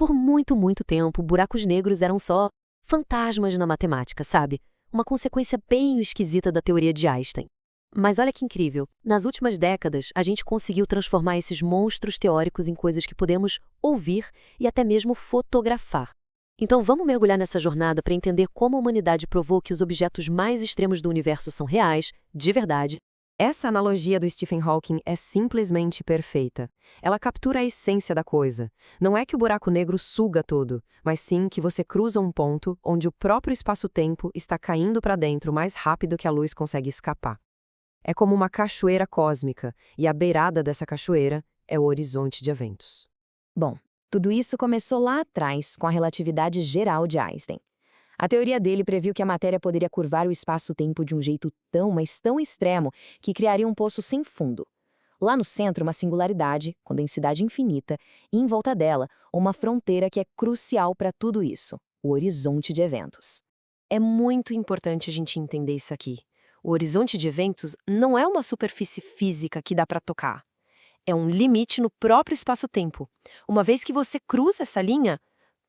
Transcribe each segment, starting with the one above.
Por muito, muito tempo, buracos negros eram só fantasmas na matemática, sabe? Uma consequência bem esquisita da teoria de Einstein. Mas olha que incrível, nas últimas décadas, a gente conseguiu transformar esses monstros teóricos em coisas que podemos ouvir e até mesmo fotografar. Então vamos mergulhar nessa jornada para entender como a humanidade provou que os objetos mais extremos do universo são reais, de verdade. Essa analogia do Stephen Hawking é simplesmente perfeita. Ela captura a essência da coisa. Não é que o buraco negro suga tudo, mas sim que você cruza um ponto onde o próprio espaço-tempo está caindo para dentro mais rápido que a luz consegue escapar. É como uma cachoeira cósmica, e a beirada dessa cachoeira é o horizonte de eventos. Bom, tudo isso começou lá atrás com a relatividade geral de Einstein. A teoria dele previu que a matéria poderia curvar o espaço-tempo de um jeito tão, mas tão extremo que criaria um poço sem fundo. Lá no centro, uma singularidade, com densidade infinita, e em volta dela, uma fronteira que é crucial para tudo isso, o horizonte de eventos. É muito importante a gente entender isso aqui. O horizonte de eventos não é uma superfície física que dá para tocar. É um limite no próprio espaço-tempo. Uma vez que você cruza essa linha,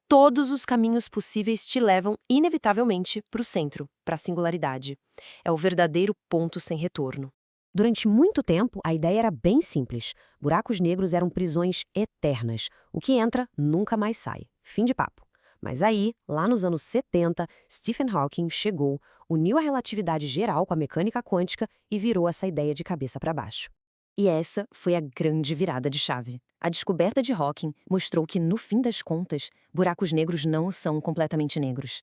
todos os caminhos possíveis te levam, inevitavelmente, para o centro, para a singularidade. É o verdadeiro ponto sem retorno. Durante muito tempo, a ideia era bem simples. Buracos negros eram prisões eternas. O que entra nunca mais sai. Fim de papo. Mas aí, lá nos anos 70, Stephen Hawking chegou, uniu a relatividade geral com a mecânica quântica e virou essa ideia de cabeça para baixo. E essa foi a grande virada de chave. A descoberta de Hawking mostrou que, no fim das contas, buracos negros não são completamente negros.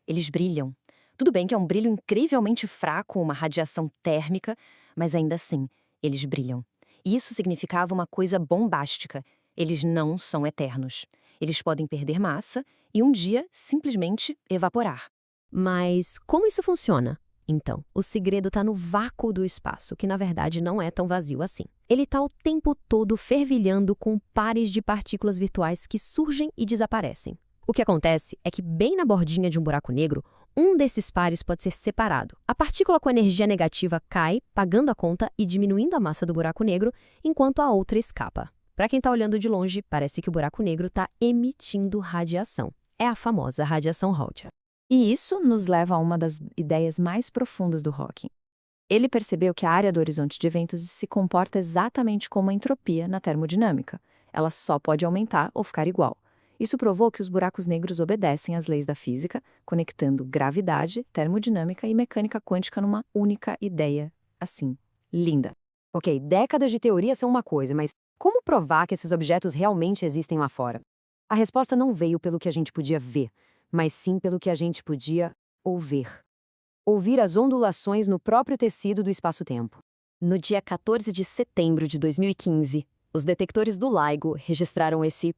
Eles brilham. Tudo bem que é um brilho incrivelmente fraco, uma radiação térmica, mas ainda assim, eles brilham. E isso significava uma coisa bombástica. Eles não são eternos. Eles podem perder massa e um dia simplesmente evaporar. Mas como isso funciona? Então, o segredo está no vácuo do espaço, que na verdade não é tão vazio assim. Ele está o tempo todo fervilhando com pares de partículas virtuais que surgem e desaparecem. O que acontece é que bem na bordinha de um buraco negro, um desses pares pode ser separado. A partícula com energia negativa cai, pagando a conta e diminuindo a massa do buraco negro, enquanto a outra escapa. Para quem está olhando de longe, parece que o buraco negro está emitindo radiação. É a famosa radiação Rauthier. E isso nos leva a uma das ideias mais profundas do Hawking. Ele percebeu que a área do horizonte de eventos se comporta exatamente como a entropia na termodinâmica. Ela só pode aumentar ou ficar igual. Isso provou que os buracos negros obedecem às leis da física, conectando gravidade, termodinâmica e mecânica quântica numa única ideia, assim, linda. Ok, décadas de teoria são uma coisa, mas como provar que esses objetos realmente existem lá fora? A resposta não veio pelo que a gente podia ver, mas sim pelo que a gente podia ouvir. Ouvir as ondulações no próprio tecido do espaço-tempo. No dia 14 de setembro de 2015, os detectores do LIGO registraram esse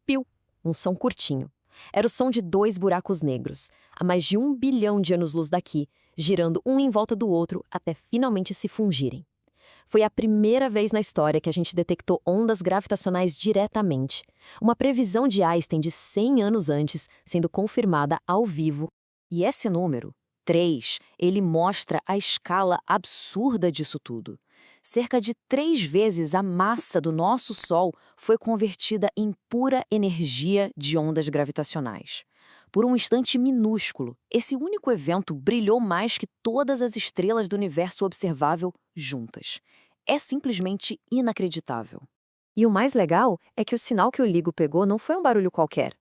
piu, um som curtinho. Era o som de 2 buracos negros, a mais de 1 bilhão de anos-luz daqui, girando um em volta do outro até finalmente se fungirem. Foi a primeira vez na história que a gente detectou ondas gravitacionais diretamente. Uma previsão de Einstein de 100 anos antes sendo confirmada ao vivo. E esse número, 3, ele mostra a escala absurda disso tudo. Cerca de 3 vezes a massa do nosso Sol foi convertida em pura energia de ondas gravitacionais. Por um instante minúsculo, esse único evento brilhou mais que todas as estrelas do universo observável juntas. É simplesmente inacreditável. E o mais legal é que o sinal que o LIGO pegou não foi um barulho qualquer.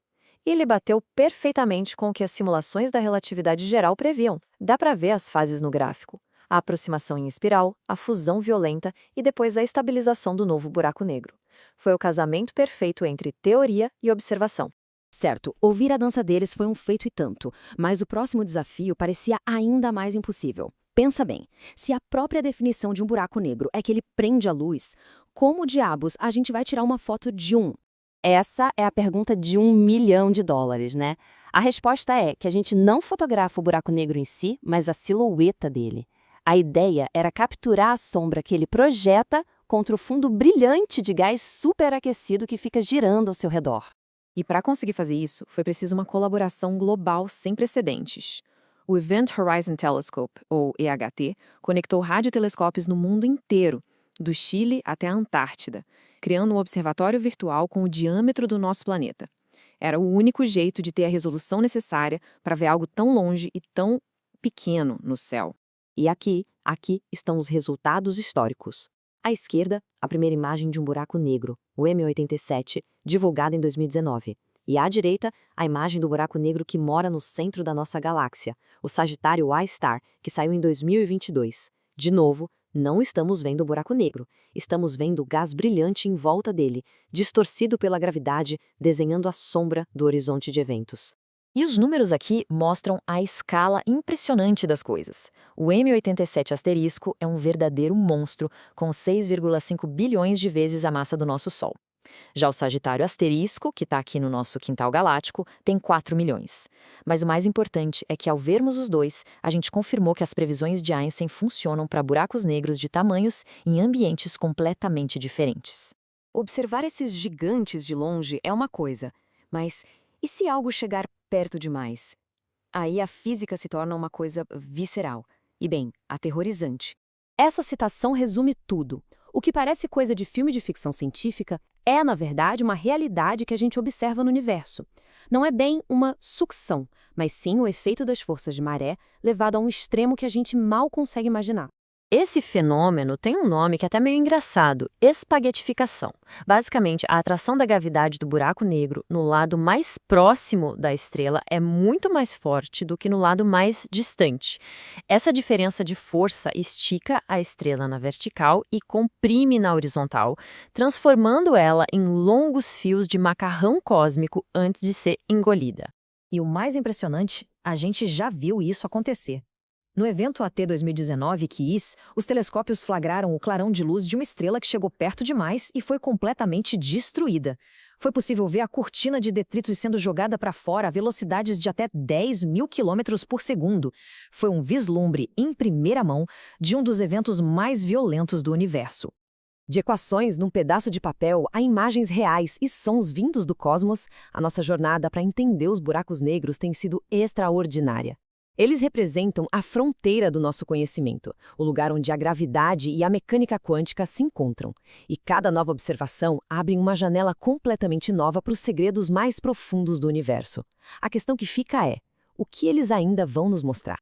Ele bateu perfeitamente com o que as simulações da relatividade geral previam. Dá para ver as fases no gráfico. A aproximação em espiral, a fusão violenta e depois a estabilização do novo buraco negro. Foi o casamento perfeito entre teoria e observação. Certo, ouvir a dança deles foi um feito e tanto, mas o próximo desafio parecia ainda mais impossível. Pensa bem, se a própria definição de um buraco negro é que ele prende a luz, como diabos a gente vai tirar uma foto de um? Essa é a pergunta de $1 milhão, né? A resposta é que a gente não fotografa o buraco negro em si, mas a silhueta dele. A ideia era capturar a sombra que ele projeta contra o fundo brilhante de gás superaquecido que fica girando ao seu redor. E para conseguir fazer isso, foi preciso uma colaboração global sem precedentes. O Event Horizon Telescope, ou EHT, conectou radiotelescópios no mundo inteiro, do Chile até a Antártida, criando um observatório virtual com o diâmetro do nosso planeta. Era o único jeito de ter a resolução necessária para ver algo tão longe e tão pequeno no céu. E aqui estão os resultados históricos. À esquerda, a primeira imagem de um buraco negro, o M87, divulgada em 2019. E à direita, a imagem do buraco negro que mora no centro da nossa galáxia, o Sagitário I-Star, que saiu em 2022. De novo, não estamos vendo o buraco negro, estamos vendo o gás brilhante em volta dele, distorcido pela gravidade, desenhando a sombra do horizonte de eventos. E os números aqui mostram a escala impressionante das coisas. O M87 asterisco é um verdadeiro monstro, com 6,5 bilhões de vezes a massa do nosso Sol. Já o Sagitário asterisco, que está aqui no nosso quintal galáctico, tem 4 milhões. Mas o mais importante é que, ao vermos os dois, a gente confirmou que as previsões de Einstein funcionam para buracos negros de tamanhos em ambientes completamente diferentes. Observar esses gigantes de longe é uma coisa, mas e se algo chegar perto demais? Aí a física se torna uma coisa visceral e, bem, aterrorizante. Essa citação resume tudo. O que parece coisa de filme de ficção científica é, na verdade, uma realidade que a gente observa no universo. Não é bem uma sucção, mas sim o efeito das forças de maré levado a um extremo que a gente mal consegue imaginar. Esse fenômeno tem um nome que é até meio engraçado, espaguetificação. Basicamente, a atração da gravidade do buraco negro no lado mais próximo da estrela é muito mais forte do que no lado mais distante. Essa diferença de força estica a estrela na vertical e comprime na horizontal, transformando ela em longos fios de macarrão cósmico antes de ser engolida. E o mais impressionante, a gente já viu isso acontecer. No evento AT 2019 QIS, os telescópios flagraram o clarão de luz de uma estrela que chegou perto demais e foi completamente destruída. Foi possível ver a cortina de detritos sendo jogada para fora a velocidades de até 10 mil quilômetros por segundo. Foi um vislumbre em primeira mão de um dos eventos mais violentos do universo. De equações num pedaço de papel a imagens reais e sons vindos do cosmos, a nossa jornada para entender os buracos negros tem sido extraordinária. Eles representam a fronteira do nosso conhecimento, o lugar onde a gravidade e a mecânica quântica se encontram. E cada nova observação abre uma janela completamente nova para os segredos mais profundos do universo. A questão que fica é: o que eles ainda vão nos mostrar?